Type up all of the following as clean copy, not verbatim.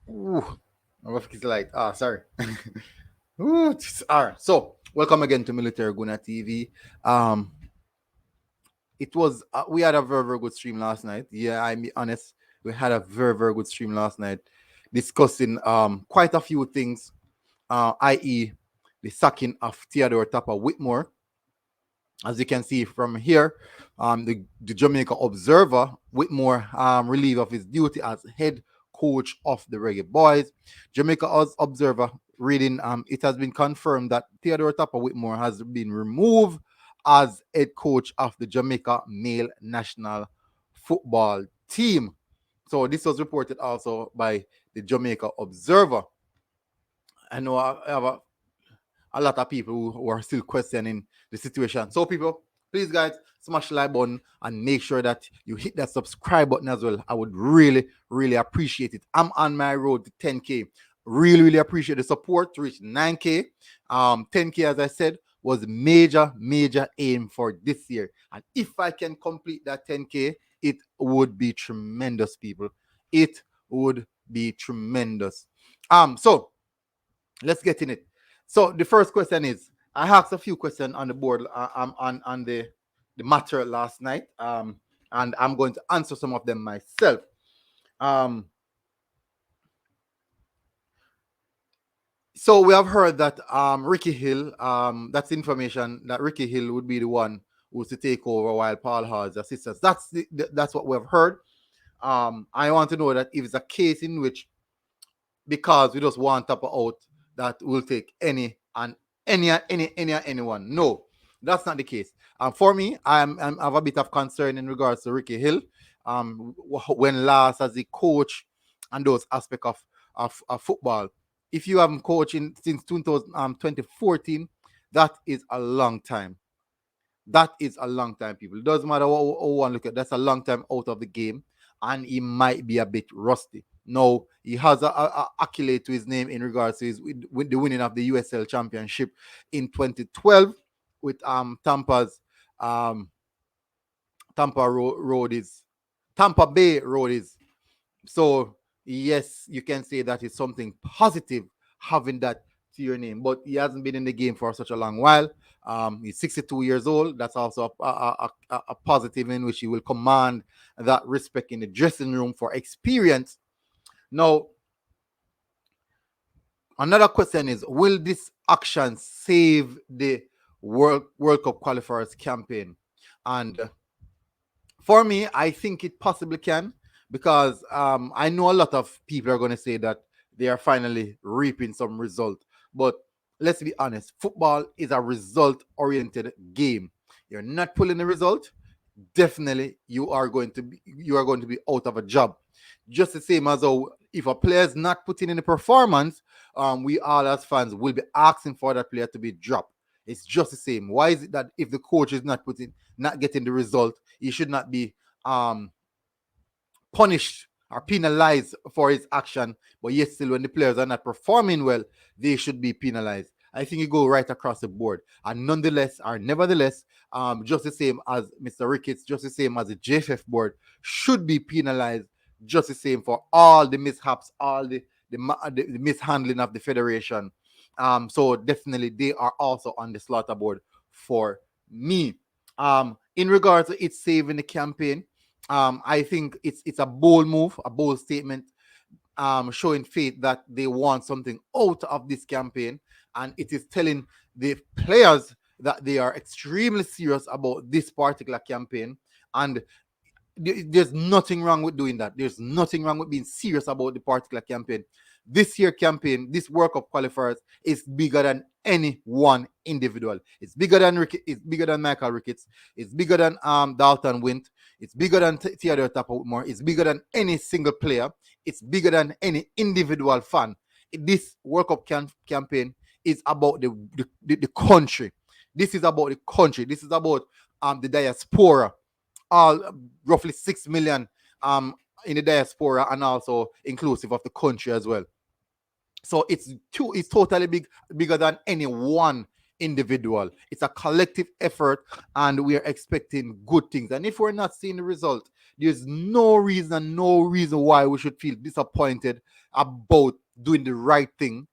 Ooh, my wife is like, sorry. Ooh, all right. So, welcome again to Military Guna TV. Um, it was we had a very very good stream last night. Yeah, I'm be honest. We had a very very good stream last night, discussing quite a few things. I.e., the sacking of Theodore Tappa Whitmore. As you can see from here, the Jamaica Observer, Whitmore, relieved of his duty as head coach of the Reggae Boyz. Jamaica Observer reading, it has been confirmed that Theodore Tappa Whitmore has been removed as head coach of the Jamaica male national football team. So this was reported also by the Jamaica Observer. I know I have a lot of people who are still questioning the situation. So, people, please, guys, smash the like button and make sure that you hit that subscribe button as well. I would really, really appreciate it. I'm on my road to 10K. Really, really appreciate the support to reach 9K. 10K, as I said, was major aim for this year. And if I can complete that 10K, it would be tremendous, people. It would be tremendous. So let's get in it. So the first question is, I asked a few questions on the board on the matter last night, and I'm going to answer some of them myself. Um, so we have heard that Ricky Hill, that's information that Ricky Hill would be the one who's to take over while Paul has assistance. That's what we have heard. I want to know that if it's a case in which, because we just want Tapper out, that will take anyone. No, that's not the case. For me, I have a bit of concern in regards to Ricky Hill. When last as a coach and those aspects of football. If you haven't coached since 2014, that is a long time. That is a long time, people. It doesn't matter what one look at. That's a long time out of the game, and he might be a bit rusty. No, he has a accolade to his name in regards to his with the winning of the USL Championship in 2012 with um Tampa Bay Roadies. So yes, you can say that is something positive having that to your name. But he hasn't been in the game for such a long while. He's 62 years old. That's also a positive in which he will command that respect in the dressing room for experience. Now, another question is: will this action save the World Cup qualifiers campaign? And for me, I think it possibly can, because I know a lot of people are going to say that they are finally reaping some result. But let's be honest, football is a result-oriented game. You're not pulling the result, definitely you are going to be out of a job. Just the same as though if a player is not putting in the performance, we all as fans will be asking for that player to be dropped. It's just the same. Why is it that if the coach is not getting the result, he should not be punished or penalized for his action, but yet still when the players are not performing well, they should be penalized? I think you go right across the board. And nonetheless, or nevertheless, just the same as Mr. Ricketts, just the same as the JFF board, should be penalized just the same for all the mishaps, all the mishandling of the federation. So definitely they are also on the slaughter board for me. In regards to it saving the campaign, I think it's a bold move, a bold statement, showing faith that they want something out of this campaign, and it is telling the players that they are extremely serious about this particular campaign. And there's nothing wrong with doing that. There's nothing wrong with being serious about the particular campaign. This year campaign, this World Cup qualifiers is bigger than any one individual. It's bigger than It's bigger than Michael Ricketts. It's bigger than Dalton Wint. It's bigger than Theodore Tappa Whitmore. It's bigger than any single player. It's bigger than any individual fan. This World Cup campaign is about the country. This is about the country. This is about the diaspora, all roughly 6 million in the diaspora, and also inclusive of the country as well. So it's totally bigger than any one individual. It's a collective effort, and we are expecting good things. And if we're not seeing the result, There's no reason why we should feel disappointed about doing the right thing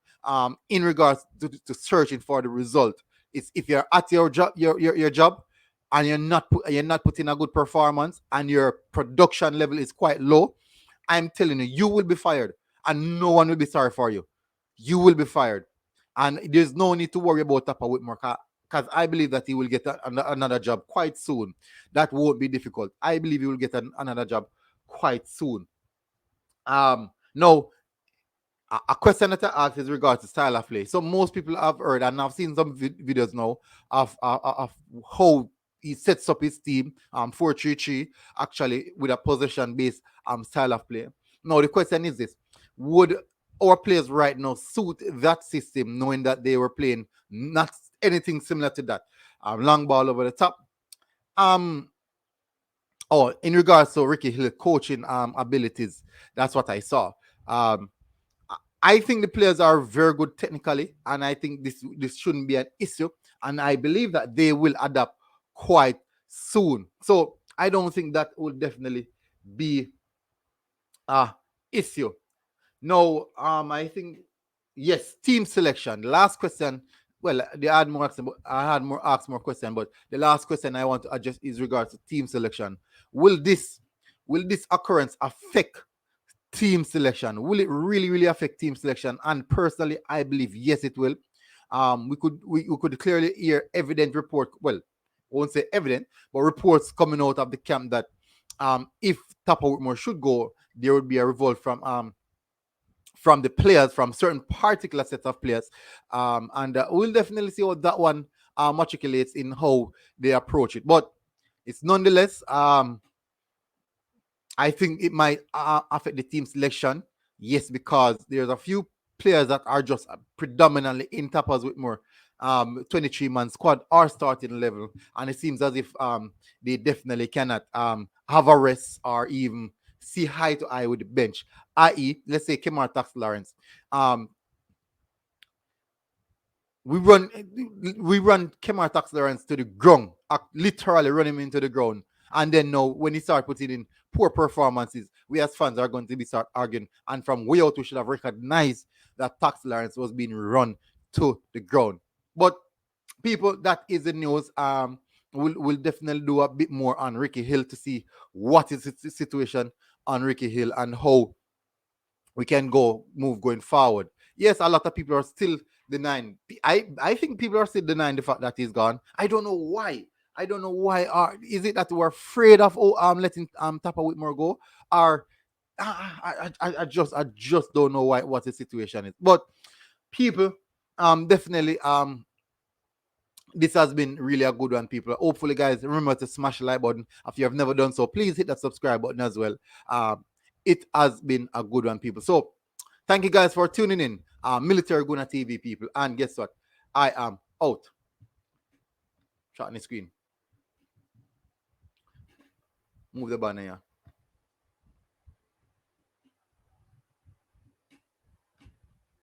in regards to searching for the result. It's if you're at your job, your job, and you're not putting a good performance, and your production level is quite low, I'm telling you, you will be fired, and no one will be sorry for you. You will be fired, and there's no need to worry about Tappa Whitmore, because I believe that he will get another job quite soon. That won't be difficult. I believe he will get another job quite soon. Now, a question that I asked is regards to style of play. So most people have heard, and I've seen some videos now of how he sets up his team 4-3-3, actually with a possession based style of play. Now the question is this: would our players right now suit that system, knowing that they were playing not anything similar to that? Long ball over the top. Oh, in regards to Ricky Hill coaching abilities, that's what I saw. I think the players are very good technically, and I think this shouldn't be an issue. And I believe that they will adapt quite soon. So I don't think that will definitely be a issue. No, I think yes, team selection. Last question. Well, I had more asked more question, but the last question I want to address is regards to team selection. Will this occurrence affect team selection? Will it really affect team selection? And personally, I believe yes, it will. We could clearly hear evident report. Well, I won't say evident, but reports coming out of the camp that if Tappa Whitmore should go, there would be a revolt from the players, from certain particular sets of players, and we'll definitely see how that one matriculates in how they approach it. But it's nonetheless, I think it might affect the team selection. Yes, because there's a few players that are just predominantly in Tappa's Whitmore 23-man squad or starting level, and it seems as if they definitely cannot have a rest or even see eye to eye with the bench. I.e., let's say Kemar Tax Lawrence. We run Kemar Tax Lawrence to the ground, literally run him into the ground. And then now, when he start putting in poor performances, we as fans are going to be start arguing. And from way out, we should have recognized that Tax Lawrence was being run to the ground. But people, that is the news. We'll definitely do a bit more on Ricky Hill to see what is the situation on Ricky Hill and how we can move going forward. Yes, a lot of people are still denying. I think people are still denying the fact that he's gone. I don't know why. I don't know why. Is it that we're afraid of letting Tappa Whitmore go, or I just don't know why what the situation is. But people, definitely this has been really a good one, people. Hopefully, guys, remember to smash the like button. If you have never done so, please hit that subscribe button as well. It has been a good one, people. So thank you guys for tuning in. Military Guna TV, people. And guess what? I am out. Shot on the screen. Move the banner here.